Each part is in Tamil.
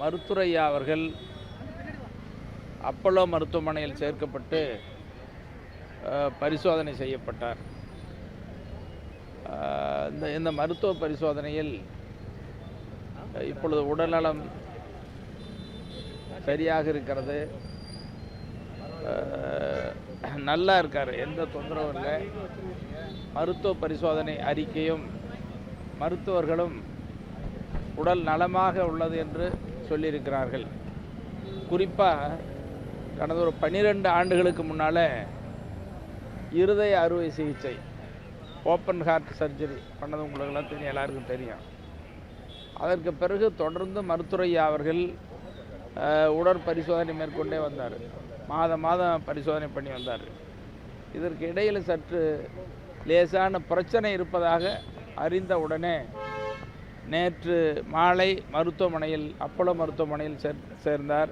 மருத்துவரையா அவர்கள் அப்பல்லோ மருத்துவமனையில் சேர்க்கப்பட்டு பரிசோதனை செய்யப்பட்டார். இந்த மருத்துவ பரிசோதனையில் இப்பொழுது உடல்நலம் சரியாக இருக்கிறது, நல்லா இருக்கார், எந்த தொந்தரவும் இல்லை. மருத்துவ பரிசோதனை அறிக்கையும் மருத்துவர்களும் உடல் நலமாக உள்ளது என்று சொல்லியிருக்கிறார்கள். குறிப்பாக கடந்த ஒரு 12 ஆண்டுகளுக்கு முன்னால் இருதய அறுவை சிகிச்சை ஓப்பன் ஹார்ட் சர்ஜரி பண்ணது உங்களுக்கெல்லாம் தெரியும், எல்லாருக்கும் தெரியும். அதற்கு பிறகு தொடர்ந்து மருத்துவரையா அவர்கள் உடற்பரிசோதனை மேற்கொண்டே வந்தார், மாதம் பரிசோதனை பண்ணி வந்தார். இதற்கு இடையில் சற்று லேசான பிரச்சனை இருப்பதாக அறிந்த உடனே நேற்று மாலை மருத்துவமனையில் அப்பல்லோ மருத்துவமனையில் சேர்ந்தார்.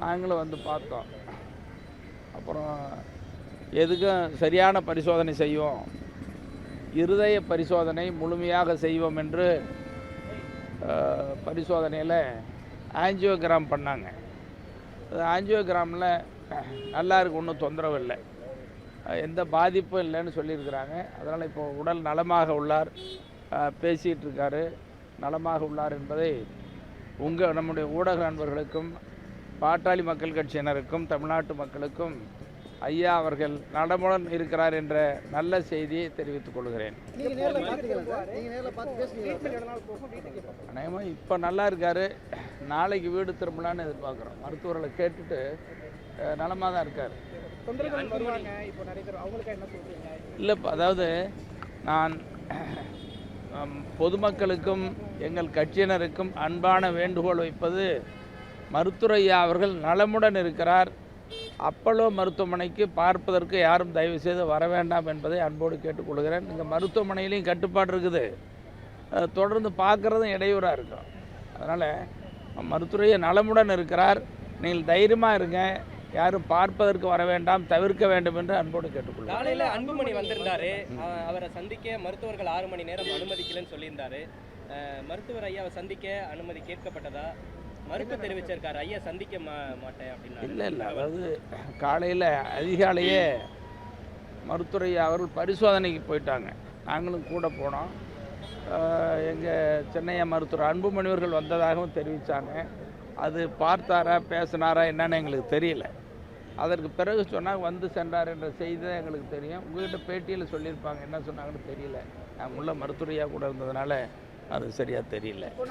நாங்களும் வந்து பார்த்தோம். அப்புறம் எதுக்கும் சரியான பரிசோதனை செய்வோம், இருதய பரிசோதனை முழுமையாக செய்வோம் என்று பரிசோதனையில் ஆஞ்சியோகிராம் பண்ணாங்க. அது ஆஞ்சியோகிராமில் நல்லா இருக்கு, ஒன்றும் தொந்தரவு இல்லை, எந்த பாதிப்பும் இல்லைன்னு சொல்லியிருக்கிறாங்க. அதனால் இப்போ உடல் நலமாக உள்ளார், பேசிகிட்டு இருக்கார், நலமாக உள்ளார் என்பதை நம்முடைய ஊடக நண்பர்களுக்கும் பாட்டாளி மக்கள் கட்சியினருக்கும் தமிழ்நாட்டு மக்களுக்கும் ஐயா அவர்கள் நலமுடன் இருக்கிறார் என்ற நல்ல செய்தியை தெரிவித்துக் கொள்கிறேன். அநேகமாக இப்போ நல்லா இருக்கார், நாளைக்கு வீடு திரும்பலான்னு எதிர்பார்க்குறோம். மருத்துவர்களை கேட்டுட்டு நலமாக தான் இருக்கார். இல்லை, அதாவது நான் பொதுமக்களுக்கும் எங்கள் கட்சியினருக்கும் அன்பான வேண்டுகோள் வைப்பது, மருத்துவரையா அவர்கள் நலமுடன் இருக்கிறார், அப்பல்லோ மருத்துவமனைக்கு பார்ப்பதற்கு யாரும் தயவு செய்து வர வேண்டாம் என்பதை அன்போடு கேட்டுக்கொள்கிறேன். இந்த மருத்துவமனையிலையும் கட்டுப்பாடு இருக்குது, தொடர்ந்து பார்க்குறதும் இடையூறாக இருக்கும். அதனால் மருத்துவரையா நலமுடன் இருக்கிறார், நீங்கள் தைரியமாக இருங்க, யாரும் பார்ப்பதற்கு வர வேண்டாம், தவிர்க்க வேண்டும் என்று அன்போடு கேட்டுக்கொள்கிறேன். காலையில் அன்புமணி வந்திருந்தாரு, அவரை சந்திக்க மருத்துவர்கள் 6 மணி நேரம் அனுமதிக்கலன்னு சொல்லியிருந்தாரு. மருத்துவர் ஐயாவை சந்திக்க அனுமதி கேட்கப்பட்டதா? மறுப்பு தெரிவிச்சிருக்காரு, ஐயா சந்திக்க மாட்டேன் அப்படின்னு. இல்லை, அதாவது காலையில் அதிகாலையே மருத்துவரையா அவர்கள் பரிசோதனைக்கு போயிட்டாங்க, நாங்களும் கூட போனோம். எங்கள் சென்னையா மருத்துவர் அன்புமணிவர்கள் வந்ததாகவும் தெரிவித்தாங்க. அது பார்த்தாரா பேசினாரா என்னன்னு எங்களுக்கு தெரியல. அதற்கு பிறகு சொன்னாங்க வந்து சென்றார் என்ற செய்தி தான் எங்களுக்கு தெரியும். உங்கள்கிட்ட பேட்டியில் சொல்லியிருப்பாங்க, என்ன சொன்னாங்கன்னு தெரியல. நாங்கள் உள்ள மருத்துவரையா கூட இருந்ததுனால அது சரியாக தெரியல.